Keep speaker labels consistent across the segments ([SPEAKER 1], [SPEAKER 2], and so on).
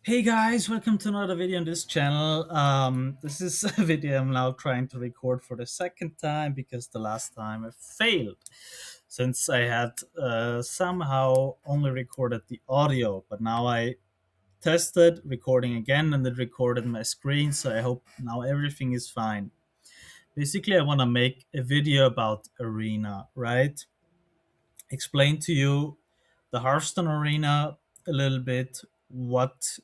[SPEAKER 1] Hey guys, welcome to another video on this channel. This is a video I'm now trying to record for the second time because the last time I failed since I had somehow only recorded the audio, but now I tested recording again and it recorded my screen, so I hope now everything is fine. Basically, I want to make a video about Arena, right? Explain to you the Hearthstone arena a little bit, what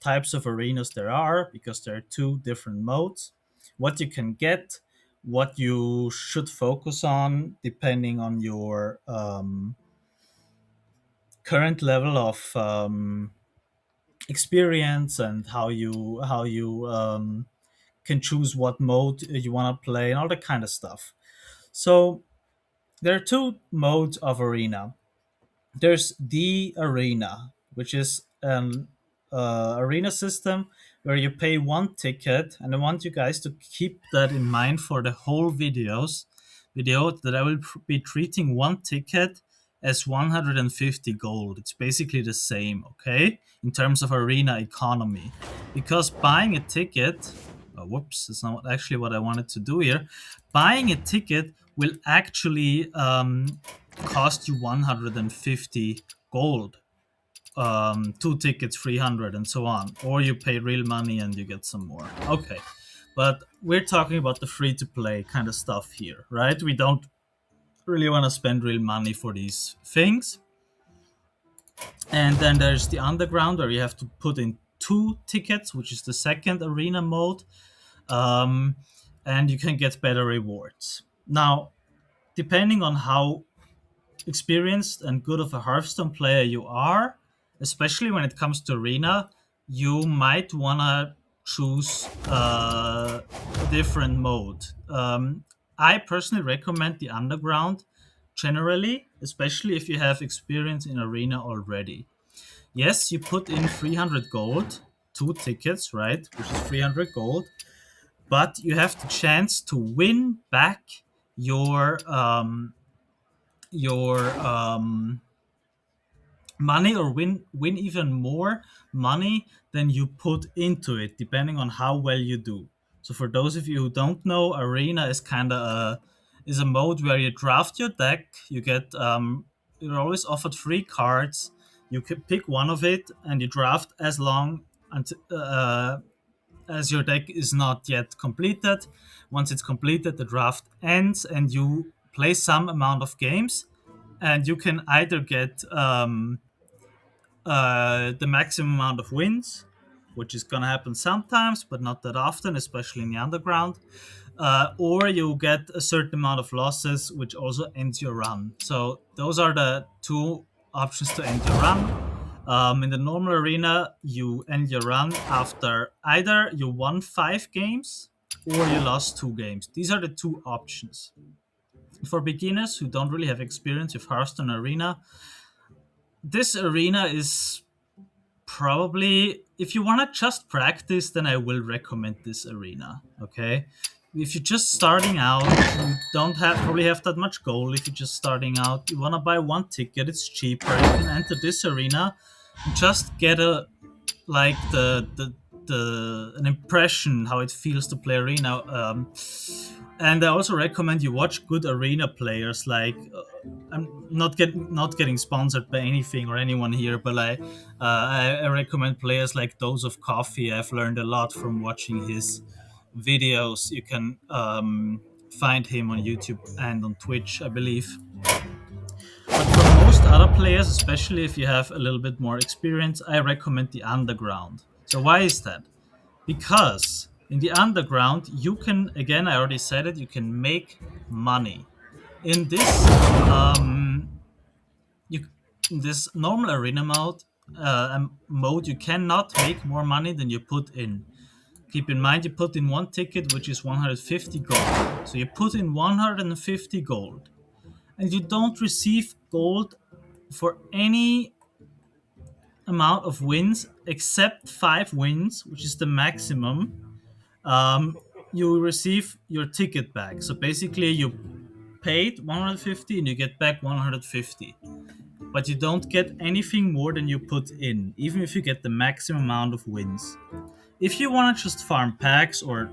[SPEAKER 1] types of arenas there are, because there are two different modes, what you can get, what you should focus on depending on your current level of experience, and how you can choose what mode you want to play and all that kind of stuff. So there are two modes of arena. There's the arena, which is an arena system where you pay one ticket, and I want you guys to keep that in mind for the whole video that I will be treating one ticket as 150 gold. It's basically the same, okay, in terms of arena economy, because buying a ticket, oh, whoops, that's not actually what I wanted to do here. Buying a ticket will actually cost you 150 gold. Two tickets 300 and so on, or you pay real money and you get some more. Okay, but we're talking about the free to play kind of stuff here, right? We don't really want to spend real money for these things. And then there's the underground, where you have to put in two tickets, which is the second arena mode, um, and you can get better rewards. Now, depending on how experienced and good of a Hearthstone player you are, especially when it comes to arena, you might wanna choose a different mode. I personally recommend the underground generally, especially if you have experience in arena already. Yes, you put in 300 gold, two tickets, right, which is 300 gold, but you have the chance to win back your your money, or win even more money than you put into it, depending on how well you do. So for those of you who don't know, arena is kind of a mode where you draft your deck. You get you're always offered three cards. You can pick one of it and you draft as long until as your deck is not yet completed. Once it's completed, the draft ends and you play some amount of games, and you can either get the maximum amount of wins, which is going to happen sometimes, but not that often, especially in the underground, or you get a certain amount of losses, which also ends your run. So those are the two options to end your run. In the normal arena, you end your run after either you won 5 games or you lost 2 games. These are the two options. For beginners who don't really have experience with Hearthstone Arena, this arena is probably, if you want to just practice, then I will recommend this arena. Okay, if you're just starting out, you don't have probably have that much gold. If you're just starting out, you want to buy one ticket, it's cheaper. You can enter this arena and just get a like the an impression how it feels to play arena. And I also recommend you watch good arena players. Like I'm not getting sponsored by anything or anyone here, but I recommend players like Dose of Coffee. I've learned a lot from watching his videos. You can find him on YouTube and on Twitch, I believe. But for most other players, especially if you have a little bit more experience, I recommend the underground. So why is that? Because in the underground, you can, again, I already said it, you can make money. In this you in this normal arena mode, you cannot make more money than you put in. Keep in mind, you put in one ticket, which is 150 gold. So you put in 150 gold, and you don't receive gold for any amount of wins except 5 wins, which is the maximum. You receive your ticket back. So basically, you paid 150 and you get back 150. but you don't get anything more than you put in, even if you get the maximum amount of wins. If you want to just farm packs or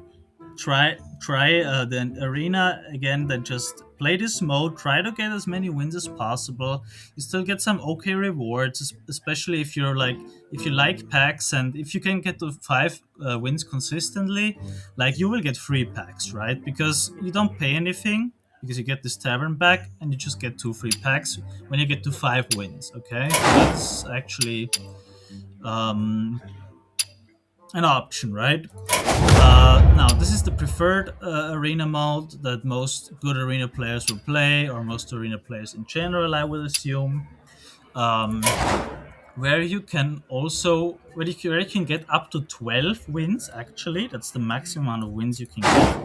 [SPEAKER 1] try the arena again, then just play this mode, try to get as many wins as possible. You still get some okay rewards, especially if you're like, if you like packs, and if you can get to 5 wins consistently, like you will get free packs, right? Because you don't pay anything, because you get this tavern back and you just get 2 free packs when you get to 5 wins. Okay, so that's actually um, an option, right? Now, this is the preferred arena mode that most good arena players will play, or most arena players in general, I would assume. Um, where you can also, where you can get up to 12 wins, actually. That's the maximum amount of wins you can get.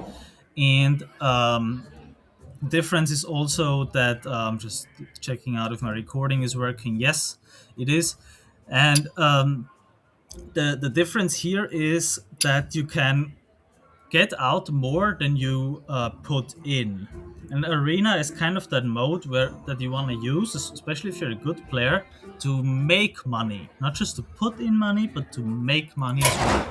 [SPEAKER 1] And difference is also that, just checking out if my recording is working. Yes, it is. And the difference here is that you can get out more than you put in. And arena is kind of that mode where that you want to use, especially if you're a good player, to make money, not just to put in money, but to make money as well.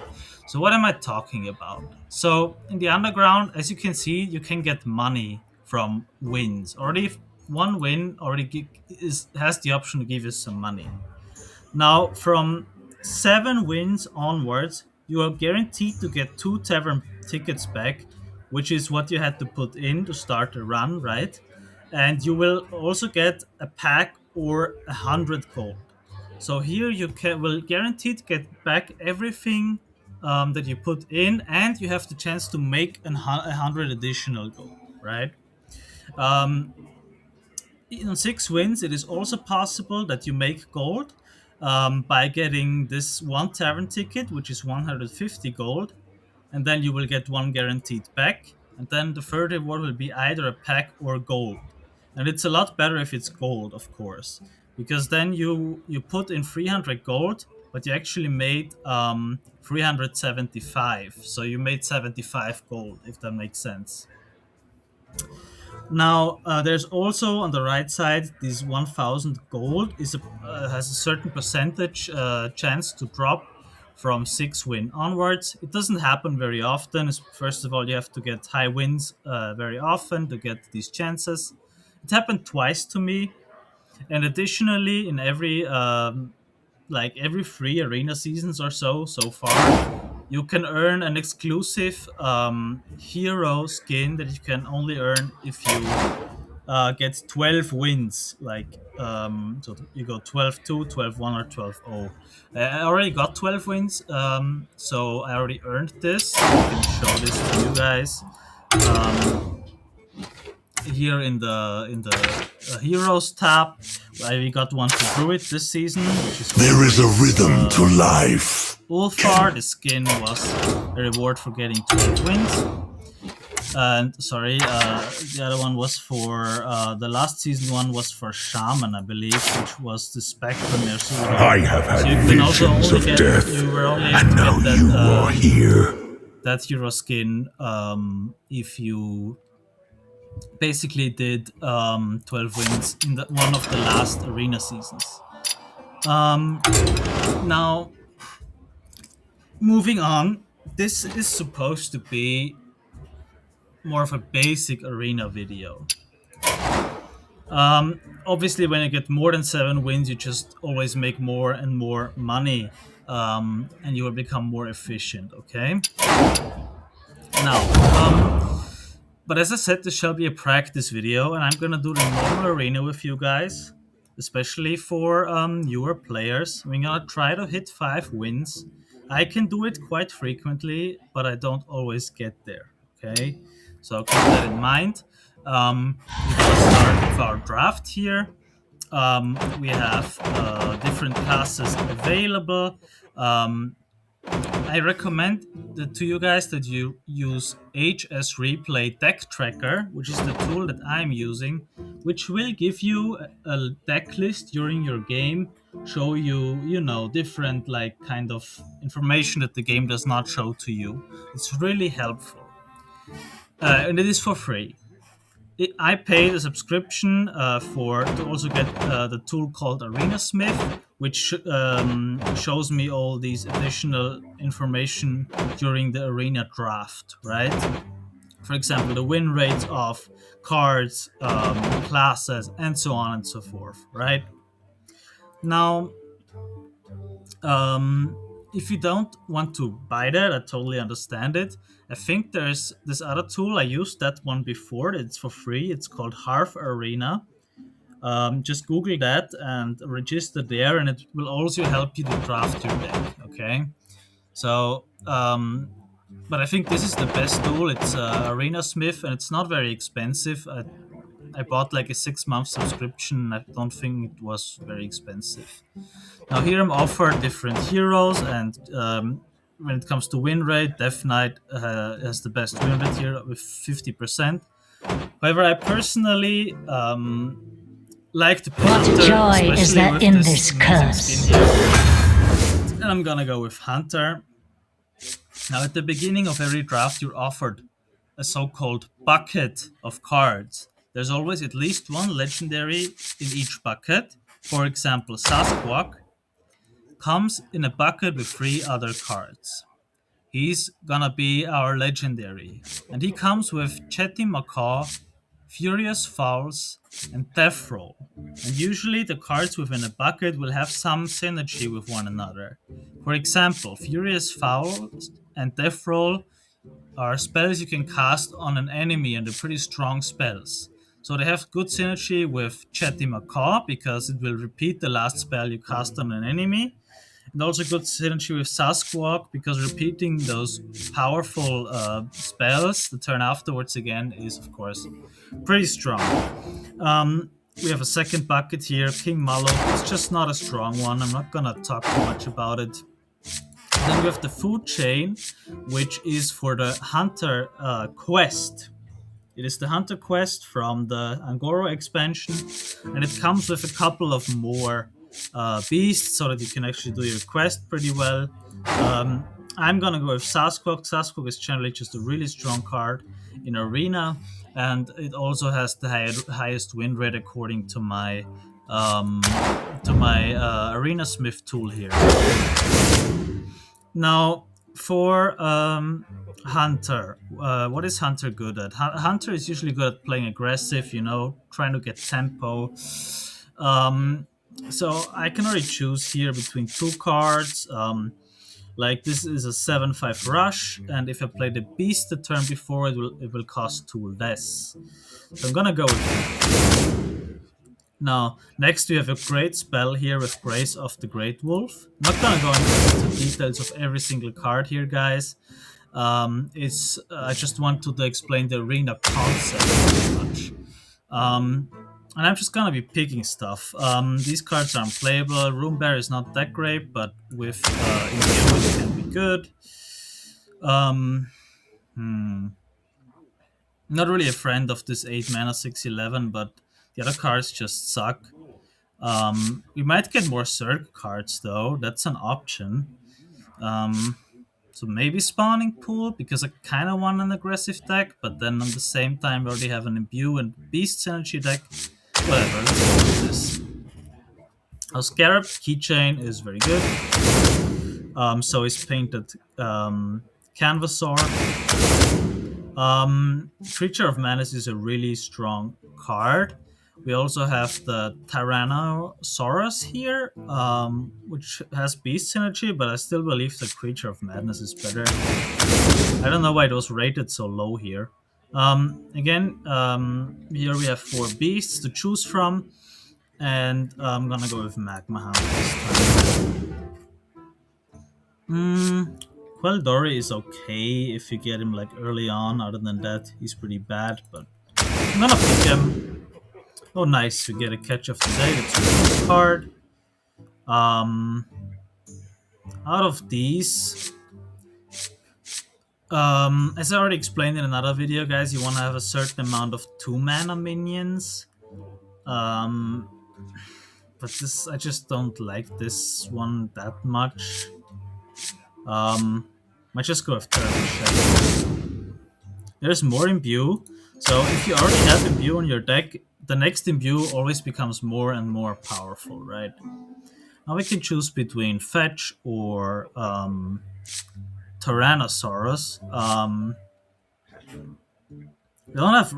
[SPEAKER 1] So what am I talking about? So in the underground, as you can see, you can get money from wins. Already, if one win already has the option to give you some money. Now, from 7 wins onwards, you are guaranteed to get 2 tavern tickets back, which is what you had to put in to start the run, right? And you will also get a pack or 100 gold. So here you will guaranteed get back everything that you put in, and you have the chance to make 100 additional gold, right? Um, in 6 wins, it is also possible that you make gold by getting this one tavern ticket, which is 150 gold, and then you will get one guaranteed back. And then the third reward will be either a pack or gold. And it's a lot better if it's gold, of course, because then you put in 300 gold, but you actually made 375. So you made 75 gold, if that makes sense. Now, there's also on the right side this 1,000 gold has a certain percentage chance to drop from 6 win onwards. It doesn't happen very often. First of all, you have to get high wins very often to get these chances. It happened twice to me, and additionally, in every 3 arena seasons or so far, you can earn an exclusive hero skin that you can only earn if you get 12 wins. So you go 12-2, 12-1, or 12-0. I already got 12 wins, so I already earned this. I can show this to you guys. Here in the heroes tab, we got one for Druid this season, which is
[SPEAKER 2] There is a rhythm to
[SPEAKER 1] uh,
[SPEAKER 2] life.
[SPEAKER 1] Ulfar. The skin was a reward for getting 12 wins. And sorry, the other one was for the last season one was for Shaman, I believe, which was the Spectrum
[SPEAKER 2] I
[SPEAKER 1] Mercenaries.
[SPEAKER 2] have
[SPEAKER 1] So
[SPEAKER 2] had
[SPEAKER 1] you can also
[SPEAKER 2] visions
[SPEAKER 1] only
[SPEAKER 2] of
[SPEAKER 1] get
[SPEAKER 2] death,
[SPEAKER 1] you were only able
[SPEAKER 2] and
[SPEAKER 1] to
[SPEAKER 2] now
[SPEAKER 1] get that
[SPEAKER 2] you are here.
[SPEAKER 1] that hero skin if you basically did 12 wins in one of the last arena seasons. Now, moving on, this is supposed to be more of a basic arena video. Obviously, when you get more than 7 wins, you just always make more and more money, and you will become more efficient. Okay. Now, but as I said, this shall be a practice video, and I'm gonna do the normal arena with you guys, especially for newer players. We're gonna try to hit 5 wins. I can do it quite frequently, but I don't always get there. Okay, so keep that in mind. We're gonna start with our draft here. We have different classes available. I recommend to you guys that you use HS Replay Deck Tracker, which is the tool that I'm using, which will give you a deck list during your game, show you, different like kind of information that the game does not show to you. It's really helpful, and it is for free. I paid a subscription for to also get the tool called Arena Smith, which shows me all these additional information during the arena draft. Right, for example, the win rates of cards, classes, and so on and so forth. Right now, if you don't want to buy that, I totally understand it. I think there's this other tool. I used that one before. It's for free. It's called Hearth Arena. Just Google that and register there, and it will also help you to draft your deck. Okay, so but I think this is the best tool. It's Arena Smith, and it's not very expensive. I bought like a 6 month subscription. I don't think it was very expensive. Now here I'm offered different heroes, and when it comes to win rate, Death Knight has the best win rate here with 50%. However, I personally like to play
[SPEAKER 3] What
[SPEAKER 1] Hunter,
[SPEAKER 3] joy is
[SPEAKER 1] especially
[SPEAKER 3] there
[SPEAKER 1] with
[SPEAKER 3] in
[SPEAKER 1] this
[SPEAKER 3] this
[SPEAKER 1] amazing
[SPEAKER 3] curse?
[SPEAKER 1] skin here. And I'm gonna go with Hunter. Now, at the beginning of every draft, you're offered a so-called bucket of cards. There's always at least one legendary in each bucket. For example, Sasquatch comes in a bucket with three other cards. He's gonna be our legendary. And he comes with Chetty Macaw, Furious Fouls, and Death Roll. And usually the cards within a bucket will have some synergy with one another. For example, Furious Fouls and Death Roll are spells you can cast on an enemy, and they're pretty strong spells. So they have good synergy with Chetty Macaw because it will repeat the last spell you cast on an enemy, and also good synergy with Sasquatch because repeating those powerful spells the turn afterwards again is, of course, pretty strong. We have a second bucket here, King Mallow. It's just not a strong one. I'm not gonna talk too much about it. Then we have the food chain, which is for the hunter quest. It is the hunter quest from the Angoro expansion, and it comes with a couple of more beasts so that you can actually do your quest pretty well. I'm gonna go with Sasquatch. Sasquatch is generally just a really strong card in Arena, and it also has the highest win rate according to my Arena Smith tool here. Now, for Hunter, what is Hunter good at? Hunter is usually good at playing aggressive, trying to get tempo. Um, so I can already choose here between two cards. Like this is a 7/5 rush, and if I play the beast the turn before, it will cost two less. So I'm gonna go with that. Now, next we have a great spell here with Grace of the Great Wolf. I'm not gonna go into the details of every single card here, guys. It's I just want to explain the arena concept pretty much. And I'm just gonna be picking stuff. These cards are unplayable. Room Bear is not that great, but with Imbue it can be good. Um, hmm. Not really a friend of this 8 mana 6/11, but the other cards just suck. We might get more Zerg cards though. That's an option. Um, so maybe Spawning Pool because I kind of want an aggressive deck, but then on the same time we already have an Imbue and Beast Synergy deck. Whatever, let's go with this. Our Scarab Keychain is very good. So is Painted Canvasaur. Creature of Menace is a really strong card. We also have the Tyrannosaurus here, which has Beast Synergy, but I still believe the Creature of Madness is better. I don't know why it was rated so low here. Again, here we have 4 beasts to choose from, and I'm gonna go with Magma Hammer this time. Queldori is okay if you get him like early on. Other than that, he's pretty bad, but I'm gonna pick him. Oh, nice! We get a catch of the day. That's a good card. Um, Out of these, as I already explained in another video, guys, you want to have a certain amount of 2 mana minions. Um, but this, I just don't like this one that much. Might just go with Turtle Shell. There's more Imbue, So if you already have Imbue on your deck, the next Imbue always becomes more and more powerful, right? Now we can choose between Fetch or Tyrannosaurus. We don't have.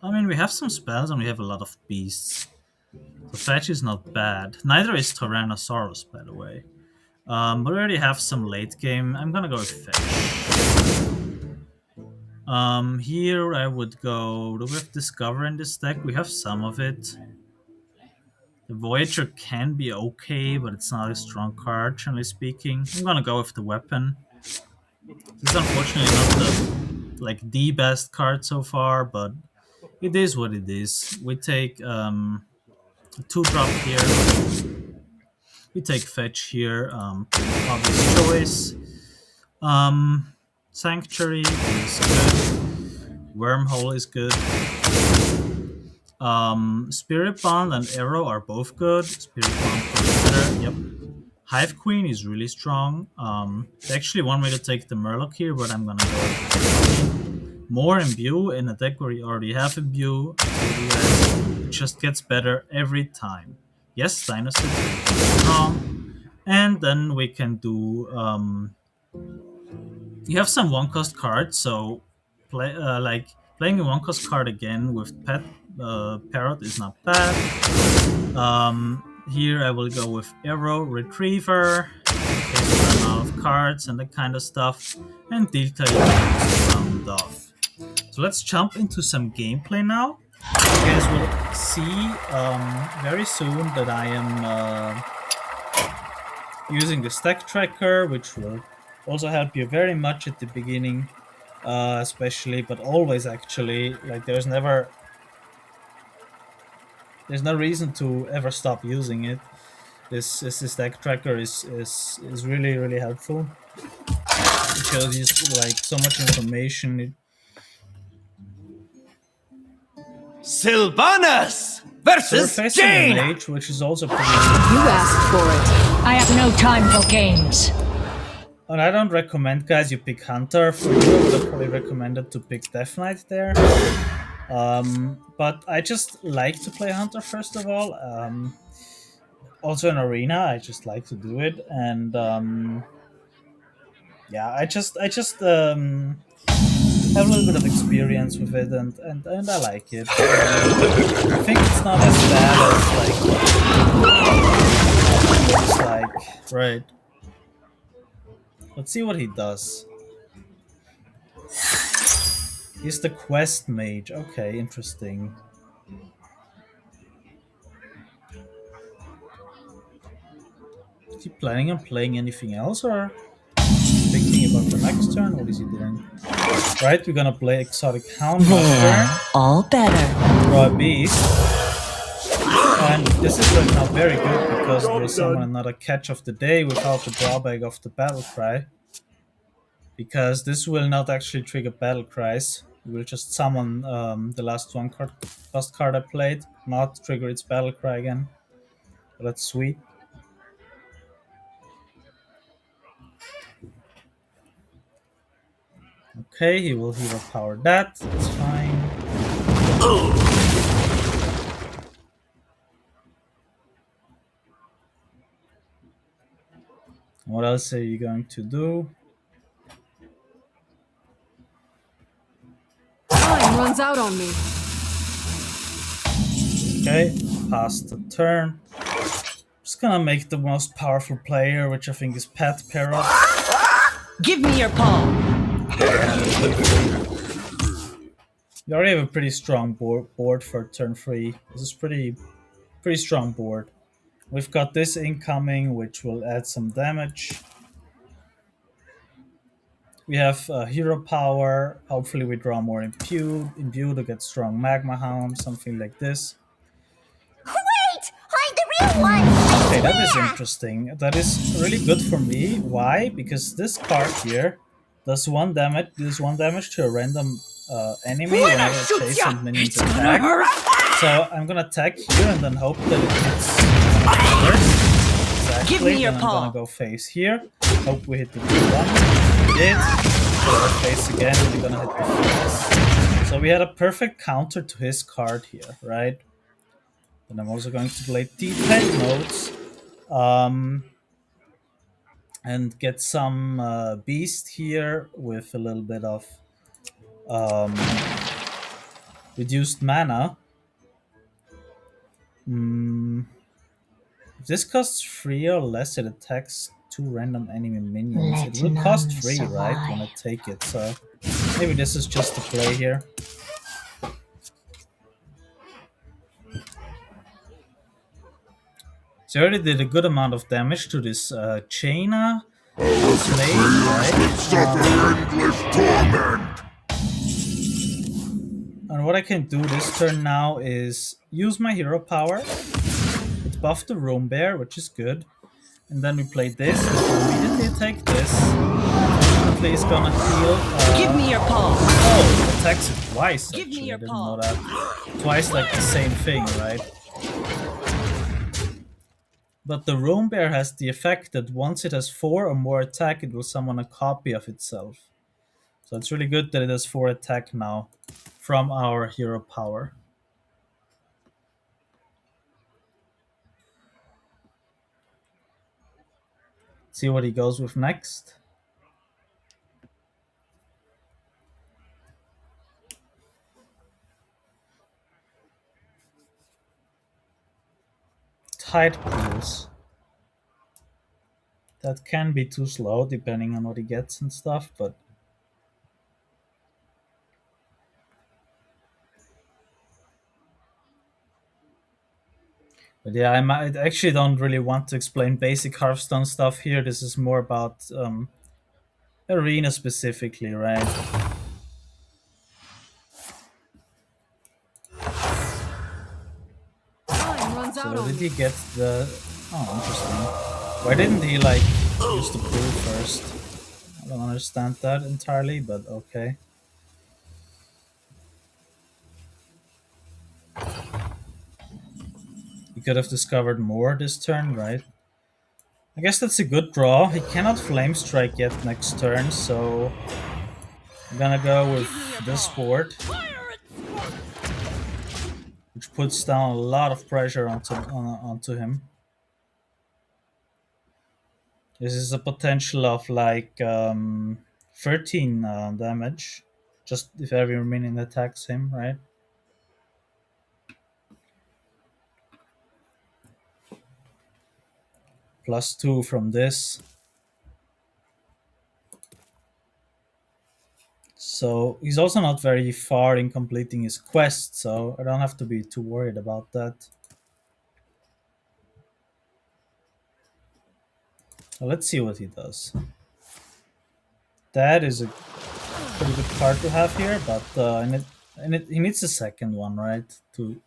[SPEAKER 1] I mean, we have some spells and we have a lot of beasts. So Fetch is not bad. Neither is Tyrannosaurus, by the way. But we already have some late game. I'm gonna go with Fetch. Here I would go. Do we have Discover in this deck? We have some of it. The Voyager can be okay, but it's not a strong card, generally speaking. I'm gonna go with the weapon. This is unfortunately not the best card so far, but it is what it is. We take a 2-drop here. We take Fetch here. Obvious choice. Sanctuary is good. Wormhole is good. Spirit Bond and Arrow are both good. Spirit Bond is better. Yep. Hive Queen is really strong. They actually want me to take the Murloc here, but I'm gonna go with more Imbue in a deck where you already have Imbue. It just gets better every time. Yes, Dynasty is strong. And then we can do. You have some one-cost cards, so playing a one-cost card again with Pet Parrot is not bad. Here I will go with Arrow Retriever in case we run out of cards and that kind of stuff, and Dilka to round off. So let's jump into some gameplay now. You guys will see very soon that I am using the stack tracker, which will also help you very much at the beginning, especially, but always actually. Like there's no reason to ever stop using it. This stack tracker is really helpful. It shows you like so much information.
[SPEAKER 3] Sylvanas
[SPEAKER 1] So we're
[SPEAKER 3] versus
[SPEAKER 1] facing a
[SPEAKER 3] Jane.
[SPEAKER 1] mage, which is also pretty.
[SPEAKER 4] You asked for it. I have no time for games.
[SPEAKER 1] And I don't recommend, guys, you pick Hunter. For you, I would have probably recommended to pick Death Knight there. But I just like to play Hunter first of all. Also in Arena, I just like to do it, and yeah, I just have a little bit of experience with it, and I like it. I think it's not as bad as looks like. Right. Let's see what he does. He's the quest mage. Okay, interesting. Is he planning on playing anything else, or thinking about the next turn? What is he doing? Right, we're gonna play Exotic Hound
[SPEAKER 4] There, all better.
[SPEAKER 1] Draw a beast. And this is right now very good because there is someone another catch of the day without the drawback of the battle cry. Because this will not actually trigger battle cries. We will just summon the last card I played, not trigger its battle cry again. But that's sweet. Okay, he will hero power that. That's fine. What else are you going to do?
[SPEAKER 5] Time runs out on me.
[SPEAKER 1] Okay, pass the turn. Just gonna make the most powerful player, which I think is Pet Parrot.
[SPEAKER 4] Give me your paw.
[SPEAKER 1] You already have a pretty strong board for turn 3. This is pretty strong board. We've got this incoming, which will add some damage. We have hero power. Hopefully we draw more Imbue to get strong Magma Hound, something like this.
[SPEAKER 5] Wait! I'm the real one!
[SPEAKER 1] Okay, that is interesting. That is really good for me. Why? Because this card here does one damage to a random enemy whenever adjacent minions attack. So I'm gonna attack here and then hope that it hits first. Exactly.
[SPEAKER 4] Give me your
[SPEAKER 1] then
[SPEAKER 4] paw.
[SPEAKER 1] I'm gonna go face here. Hope we hit the 2-1. We did. So I face again and we're gonna hit the face. So we had a perfect counter to his card here, right? And I'm also going to play T10 nodes and get some beast here with a little bit of um, reduced mana. Mm, if this costs 3 or less, it attacks 2 random enemy minions. It
[SPEAKER 5] Let
[SPEAKER 1] will cost
[SPEAKER 5] none
[SPEAKER 1] 3, right, when I
[SPEAKER 5] survive.
[SPEAKER 1] take it, so maybe this is just the play here. So I already did a good amount of damage to this Jaina slave, right?
[SPEAKER 2] Suffer endless torment.
[SPEAKER 1] And what I can do this turn now is use my hero power. It buffed the room bear, which is good. And then we play this, and immediately take this. Unfortunately, it's gonna heal.
[SPEAKER 4] Give me your paw.
[SPEAKER 1] Oh, it attacks it twice,
[SPEAKER 4] Give me
[SPEAKER 1] actually. I
[SPEAKER 4] your
[SPEAKER 1] didn't know
[SPEAKER 4] paw.
[SPEAKER 1] that. Twice, like the same thing, right? But the room bear has the effect that once it has 4 or more attack, it will summon a copy of itself. So it's really good that it has 4 attack now from our hero power. See what he goes with next. Tide pools. That can be too slow depending on what he gets and stuff, but yeah, I actually don't really want to explain basic Hearthstone stuff here. This is more about arena specifically, right?
[SPEAKER 4] Time runs
[SPEAKER 1] So
[SPEAKER 4] out
[SPEAKER 1] where
[SPEAKER 4] on
[SPEAKER 1] did he
[SPEAKER 4] me.
[SPEAKER 1] get the? Oh, interesting. Why didn't he like use the pool first? I don't understand that entirely, but okay. He could have discovered more this turn, right? I guess that's a good draw. He cannot Flame Strike yet next turn, so I'm gonna go with
[SPEAKER 4] Give me your
[SPEAKER 1] this
[SPEAKER 4] paw.
[SPEAKER 1] board,
[SPEAKER 4] Fire it!
[SPEAKER 1] which puts down a lot of pressure onto him. This is a potential of like 13 damage, just if every minion attacks him, right? Plus 2 from this. So he's also not very far in completing his quest, so I don't have to be too worried about that. So let's see what he does. That is a pretty good card to have here, but he needs a second one, right? To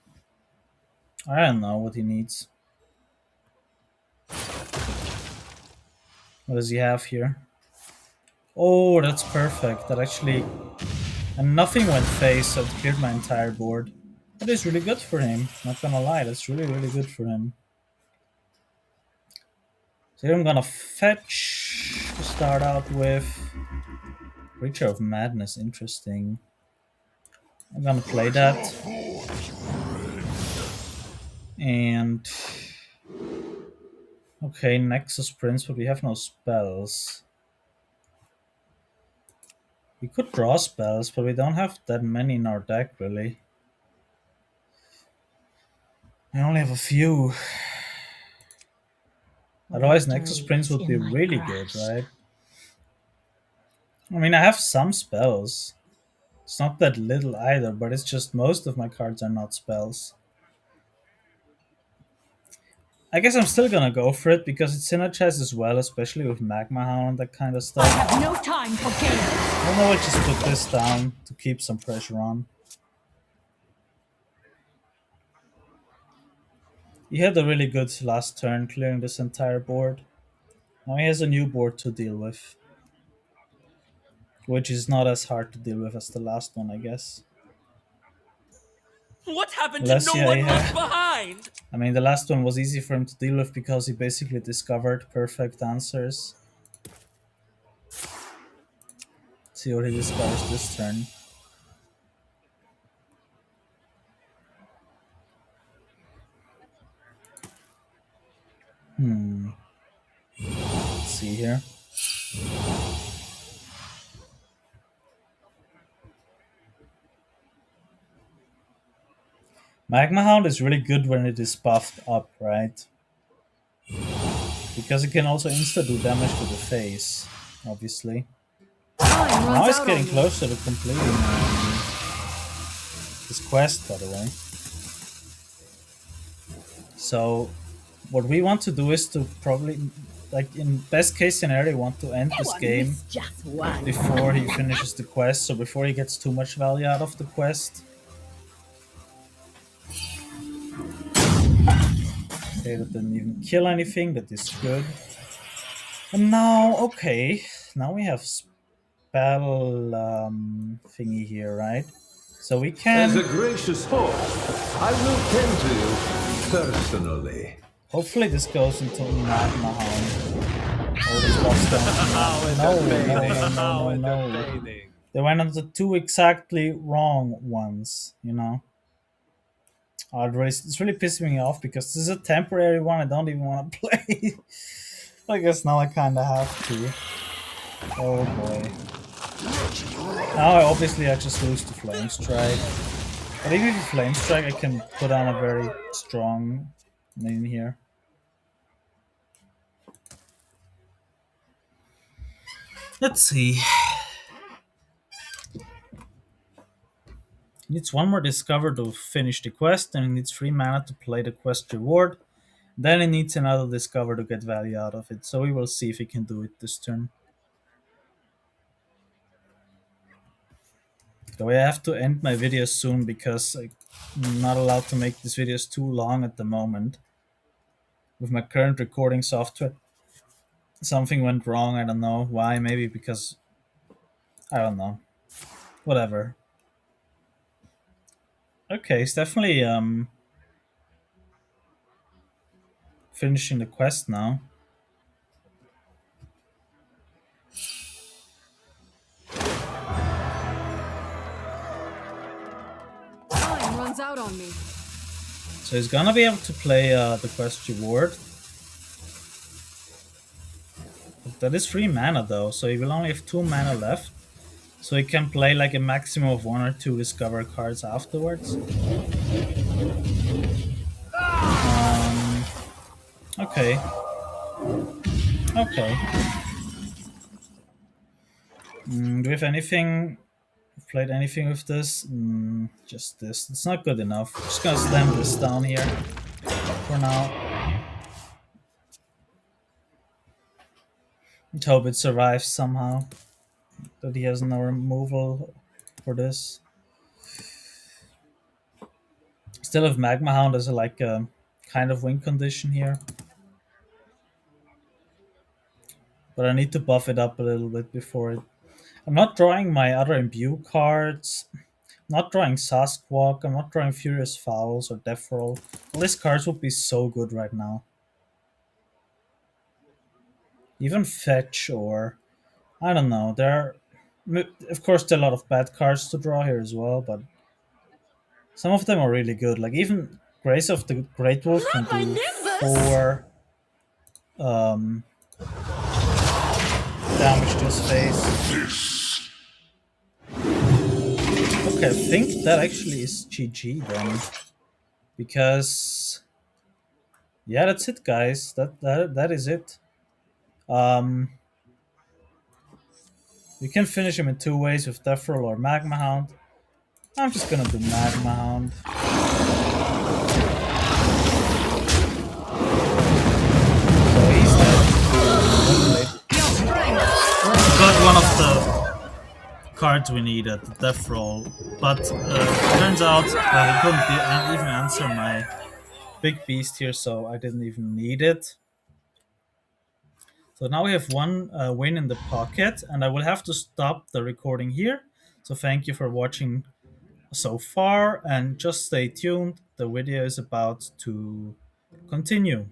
[SPEAKER 1] I don't know what he needs. What does he have here? Oh, that's perfect. That actually and nothing went face, so it cleared my entire board. That is really good for him. Not gonna lie, that's really good for him. So here I'm gonna fetch to start out with. Creature of Madness, interesting. I'm gonna play that. And okay, Nexus Prince, but we have no spells. We could draw spells, but we don't have that many in our deck, really. I only have a few. Otherwise, Nexus
[SPEAKER 5] Victory
[SPEAKER 1] Prince
[SPEAKER 5] is
[SPEAKER 1] would be
[SPEAKER 5] in my
[SPEAKER 1] really good,
[SPEAKER 5] grasp.
[SPEAKER 1] right? I mean, I have some spells. It's not that little either, but it's just most of my cards are not spells. I guess I'm still gonna go for it because it synergizes well, especially with Magma Hound and that kind of
[SPEAKER 4] I
[SPEAKER 1] stuff.
[SPEAKER 4] have no time for games.
[SPEAKER 1] I don't know, I just put this down to keep some pressure on. He had a really good last turn, clearing this entire board. Now he has a new board to deal with, which is not as hard to deal with as the last one, I guess.
[SPEAKER 3] What happened to
[SPEAKER 1] Unless,
[SPEAKER 3] no
[SPEAKER 1] yeah,
[SPEAKER 3] one
[SPEAKER 1] yeah.
[SPEAKER 3] left behind?
[SPEAKER 1] I mean, the last one was easy for him to deal with because he basically discovered perfect answers. Let's see what he discovers this turn. Magma Hound is really good when it is buffed up, right? Because it can also insta do damage to the face, obviously.
[SPEAKER 4] Time
[SPEAKER 1] Now
[SPEAKER 4] runs
[SPEAKER 1] it's
[SPEAKER 4] out
[SPEAKER 1] getting
[SPEAKER 4] on me.
[SPEAKER 1] closer to completing this quest, by the way. So what we want to do is to probably, like in best case scenario, want to end
[SPEAKER 4] You
[SPEAKER 1] this
[SPEAKER 4] are
[SPEAKER 1] game
[SPEAKER 4] missed just one.
[SPEAKER 1] before he finishes the quest. So before he gets too much value out of the quest. Okay, that didn't even kill anything. That is good. And now, okay, now we have spell thingy here, right? So we
[SPEAKER 3] As a
[SPEAKER 1] can.
[SPEAKER 3] gracious host, I will tend to you personally.
[SPEAKER 1] Hopefully, this goes into Magma Hound. All these buffs go into
[SPEAKER 3] How
[SPEAKER 1] Magma. No, no, no, no, no, no.
[SPEAKER 3] entertaining.
[SPEAKER 1] They went on the two exactly wrong ones, you know? It's really pissing me off because this is a temporary one I don't even want to play. I guess now I kind of have to. Oh boy. Now I just lose to Flame Strike. But even with Flame Strike I can put on a very strong main here. Let's see. It needs one more Discover to finish the quest, and it needs 3 mana to play the quest reward. Then it needs another Discover to get value out of it, so we will see if he can do it this turn. Though I have to end my video soon because I'm not allowed to make these videos too long at the moment. With my current recording software, something went wrong. I don't know why. Maybe because I don't know. Whatever. Okay, it's definitely finishing the quest now.
[SPEAKER 4] Time runs out on me.
[SPEAKER 1] So he's gonna be able to play the quest reward. But that is 3 mana though, so he will only have 2 mana left. So he can play like a maximum of 1 or 2 Discover cards afterwards. Okay. Okay. Do we have anything? Played anything with this? Just this. It's not good enough. Just gonna slam this down here for now. And hope it survives somehow. That he has no removal for this. Still have Magma Hound as like a kind of win condition here. But I need to buff it up a little bit before it. I'm not drawing my other imbue cards. I'm not drawing Sasquatch. I'm not drawing Furious Fowls or Death Roll. All these cards would be so good right now. Even Fetch or I don't know. Of course, there are a lot of bad cards to draw here as well, but some of them are really good. Like even Grace of the Great Wolf can
[SPEAKER 5] Not my
[SPEAKER 1] do
[SPEAKER 5] Nimbus!
[SPEAKER 1] 4 um, damage to his face. Okay, I think that actually is GG then, because yeah, that's it, guys. That is it. Um, we can finish him in 2 ways with Death Roll or Magma Hound. I'm just gonna do Magma Hound. So he's dead. Got one of the cards we needed, the Death Roll, but turns out he couldn't even answer my big beast here, so I didn't even need it. So now we have one win in the pocket, and I will have to stop the recording here. So thank you for watching so far, and just stay tuned. The video is about to continue.